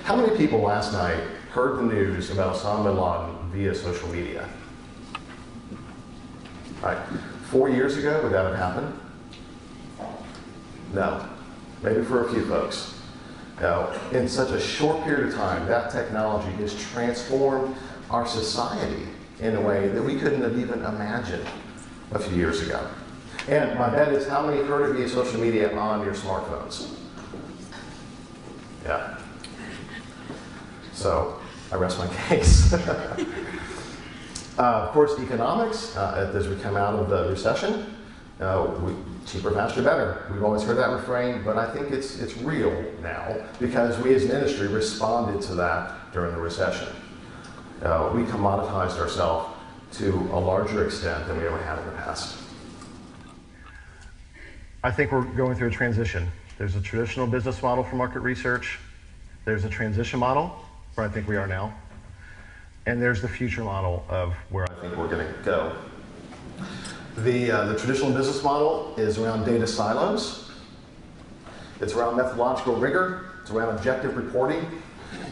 How many people last night heard the news about Osama bin Laden via social media? Right. 4 years ago, would that have happened? No. Maybe for a few folks. Now, in such a short period of time, that technology has transformed our society in a way that we couldn't have even imagined a few years ago. And my bet is, how many heard it via social media on your smartphones? Yeah. So, I rest my case. Of course, economics, as we come out of the recession, cheaper, faster, better. We've always heard that refrain, but I think it's real now because we as an industry responded to that during the recession. We commoditized ourselves to a larger extent than we ever had in the past. I think we're going through a transition. There's a traditional business model for market research. There's a transition model, where I think we are now. And there's the future model of where I think we're going to go. The traditional business model is around data silos. It's around methodological rigor. It's around objective reporting.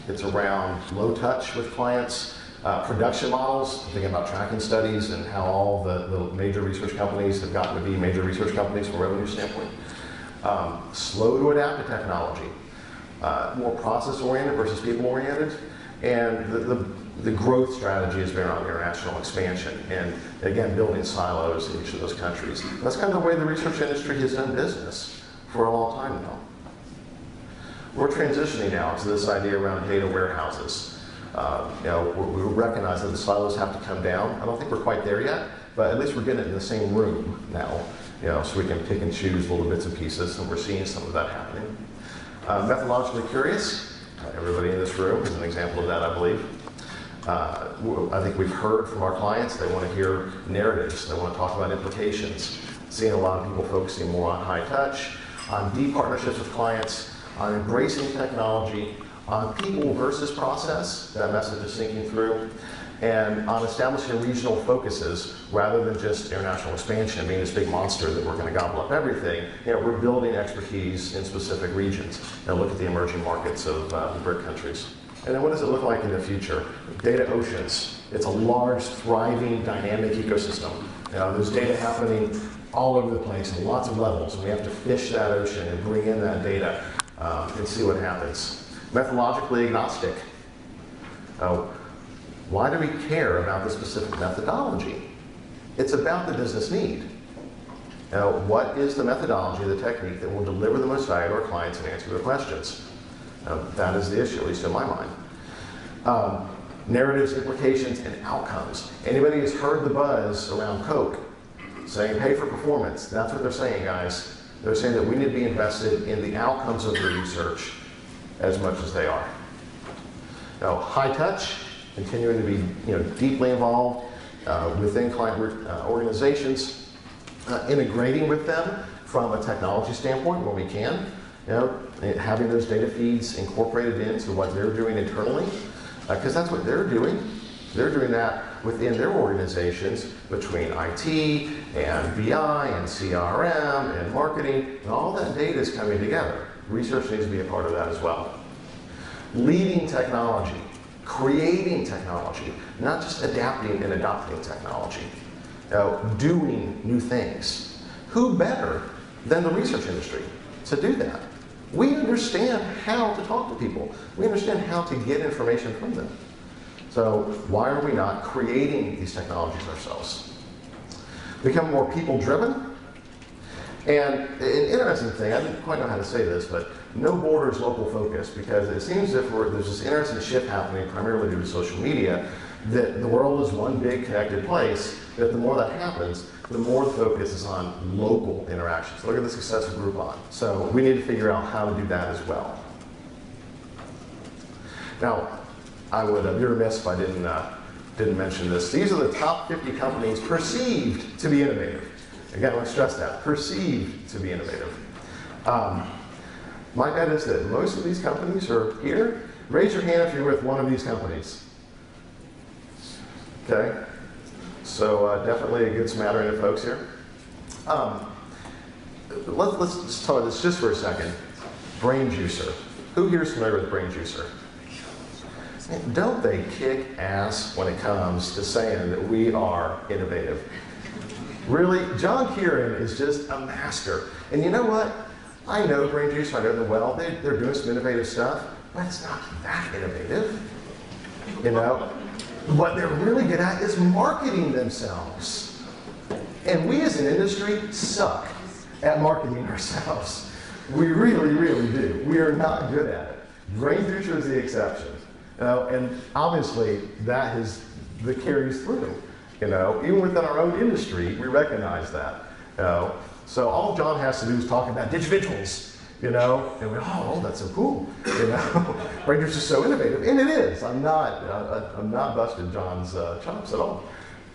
It's around low touch with clients. Production models, thinking about tracking studies and how all the major research companies have gotten to be major research companies from a revenue standpoint. Slow to adapt to technology. More process-oriented versus people-oriented. And the growth strategy has been around international expansion and, again, building silos in each of those countries. That's kind of the way the research industry has done business for a long time now. We're transitioning now to this idea around data warehouses. We recognize that the silos have to come down. I don't think we're quite there yet, but at least we're getting it in the same room now, so we can pick and choose little bits and pieces, and we're seeing some of that happening. Methodologically curious. Everybody in this room is an example of that, I believe. I think we've heard from our clients, they want to hear narratives, they want to talk about implications. Seeing a lot of people focusing more on high touch, on deep partnerships with clients, on embracing technology, on people versus process, that message is sinking through, and on establishing regional focuses rather than just international expansion, being this big monster that we're going to gobble up everything. We're building expertise in specific regions. Look at the emerging markets of the BRIC countries. And then what does it look like in the future? Data oceans. It's a large, thriving, dynamic ecosystem. There's data happening all over the place in lots of levels, and we have to fish that ocean and bring in that data and see what happens. Methodologically agnostic. Why do we care about the specific methodology? It's about the business need. What is the methodology, the technique that will deliver the most value to our clients and answer their questions? That is the issue, at least in my mind. Narratives, implications, and outcomes. Anybody who's heard the buzz around Coke saying pay for performance, that's what they're saying, guys. They're saying that we need to be invested in the outcomes of the research as much as they are. Now, high touch, continuing to be deeply involved within client organizations, integrating with them from a technology standpoint when we can, having those data feeds incorporated into what they're doing internally, because that's what they're doing. They're doing that within their organizations between IT and BI and CRM and marketing, and all that data is coming together. Research needs to be a part of that as well. Leading technology, creating technology, not just adapting and adopting technology, doing new things. Who better than the research industry to do that? We understand how to talk to people. We understand how to get information from them. So why are we not creating these technologies ourselves? Become more people-driven. And an interesting thing, I didn't quite know how to say this, but no borders, local focus, because it seems as if there's this interesting shift happening primarily due to social media, that the world is one big connected place, that the more that happens, the more the focus is on local interactions. Look at the success of Groupon. So we need to figure out how to do that as well. Now, I would be remiss if I didn't mention this. These are the top 50 companies perceived to be innovative. Again, I want to stress that, perceived to be innovative. My bet is that most of these companies are here. Raise your hand if you're with one of these companies. Okay, so definitely a good smattering of folks here. Let's just talk about this just for a second. Brain Juicer. Who here is familiar with Brain Juicer? Don't they kick ass when it comes to saying that we are innovative? Really, John Kieran is just a master. And you know what? I know Brain Juice, I know them well. They're doing some innovative stuff, but it's not that innovative. You know? What they're really good at is marketing themselves. And we as an industry suck at marketing ourselves. We really, really do. We are not good at it. Brain Juicer is the exception. You know, and obviously that carries through. You know, even within our own industry, we recognize that. You know? So all John has to do is talk about digivisuals, you know, and we, oh, that's so cool, you know. Brain Juicer is so innovative, and it is. I'm not busting John's chops at all.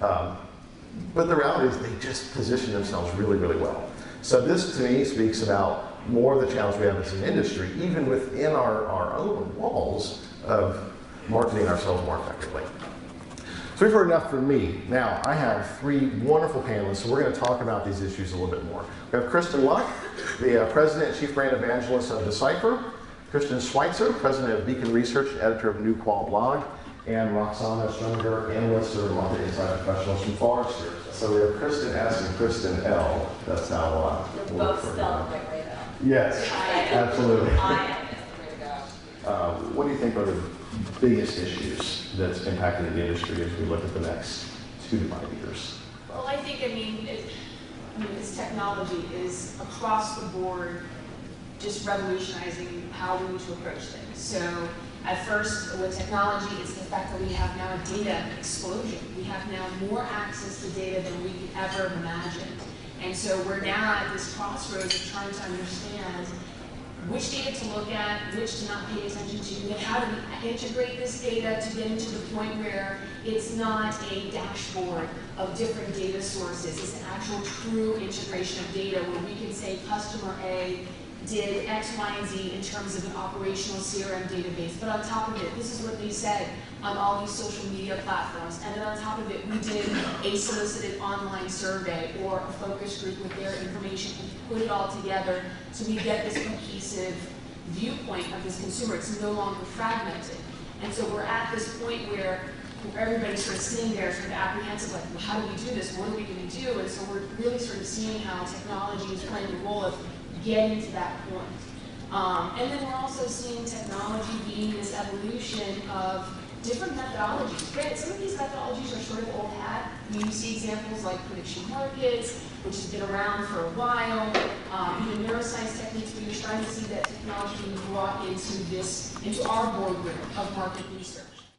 But the reality is they just position themselves really, really well. So this, to me, speaks about more of the challenge we have as an industry, even within our own walls of marketing ourselves more effectively. So we've heard enough from me. Now, I have three wonderful panelists, so we're going to talk about these issues a little bit more. We have Kristin Luck, the President and Chief Brand Evangelist of Decipher, Kristin Switzer, President of Decipher Research, Editor of New Qual Blog, and Roxana Strohmenger, Analyst of Market Insight Professionals from Forrester. So we have Kristin S and Kristin L. That's how we're both spelled the right way, though. Yes, absolutely. I am the way to go. What do you think are the biggest issues that's impacting the industry as we look at the next 2 to 5 years? Well, I think, this technology is across the board just revolutionizing how we need to approach things. So at first, with technology, it's the fact that we have now a data explosion. We have now more access to data than we could ever have imagined. And so we're now at this crossroads of trying to understand which data to look at, which to not pay attention to, and how do we integrate this data to get into the point where it's not a dashboard of different data sources. It's an actual true integration of data where we can say customer A did X, Y, and Z in terms of an operational CRM database. But on top of it, this is what they said on all these social media platforms. And then on top of it, we did a solicited online survey or a focus group with their information and put it all together so we get this cohesive viewpoint of this consumer. It's no longer fragmented. And so we're at this point where everybody's sort of sitting there sort of apprehensive, like, well, how do we do this? What are we going to do? And so we're really sort of seeing how technology is playing the role of getting to that point. And then we're also seeing technology being this evolution of different methodologies. Granted, some of these methodologies are sort of old hat. You see examples like prediction markets, which has been around for a while, even neuroscience techniques, but you're starting to see that technology being brought into our boardroom of market research.